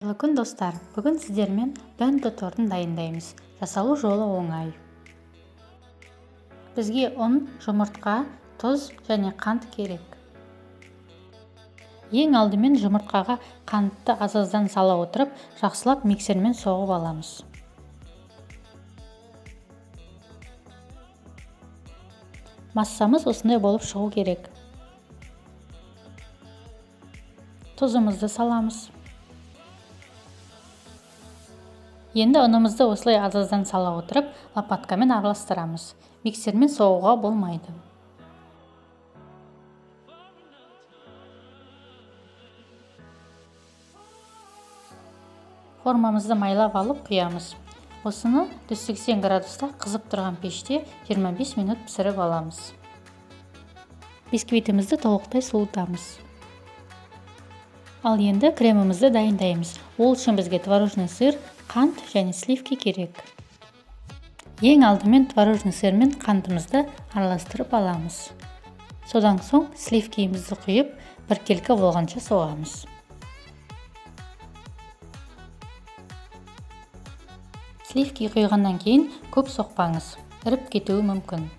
Қайырлы күн достар, бүгін сіздермен бенто тортын дайындаймыз. Жасалу жолы оңай. Бізге ұн, жұмыртқа, тұз және қант керек. Ең алдымен жұмыртқаға қантты аз-аздан сала отырып, жақсылап миксермен соғып аламыз. Массамыз осындай болып шығу керек. Тұзымызды саламыз. Енді ұнымызды осылай аз-аздан сала отырып, лопаткамен араластырамыз. Миксермен соғуға болмайды. Формамызды майлап алып құямыз. Осыны 180 градуста қызып тұрған пеште 25 минут пісіріп аламыз. Бисквитімізді толықтай суытамыз. Ал енді кремімізді дайындаймыз. Ол үшін бізге творожный сыр, қант және сливки керек. Ең алдымен творожный сыр мен қантымызды араластырып аламыз. Содан соң сливкиімізді құйып, біркелкі болғанша соғамыз. Сливки құйғаннан кейін көп соқпаңыз, іріп кетуі мүмкін.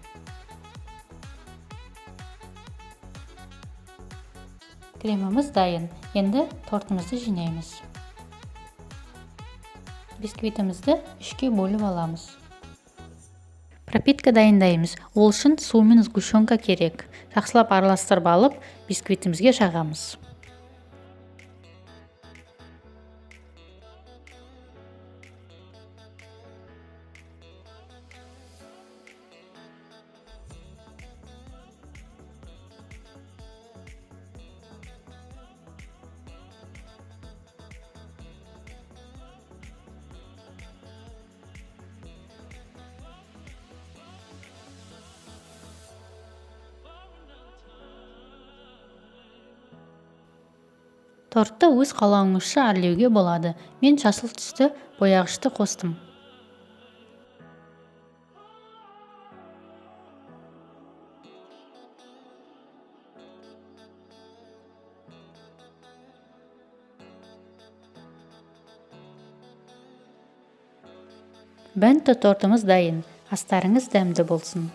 Креміміз дайын. Енді тортымызды жинаймыз. Бисквитімізді 3-ке бөліп аламыз. Пропитка дайындаймыз. Ол үшін су мен сгущенка керек. Жақсылап араластырып алып, бисквитімізге жағамыз. Тортты өз қалауыңызша әрлеуге болады. Мен жасыл түсті бояғышты қостым. Бенто тортымыз дайын. Астарыңыз дәмді болсын.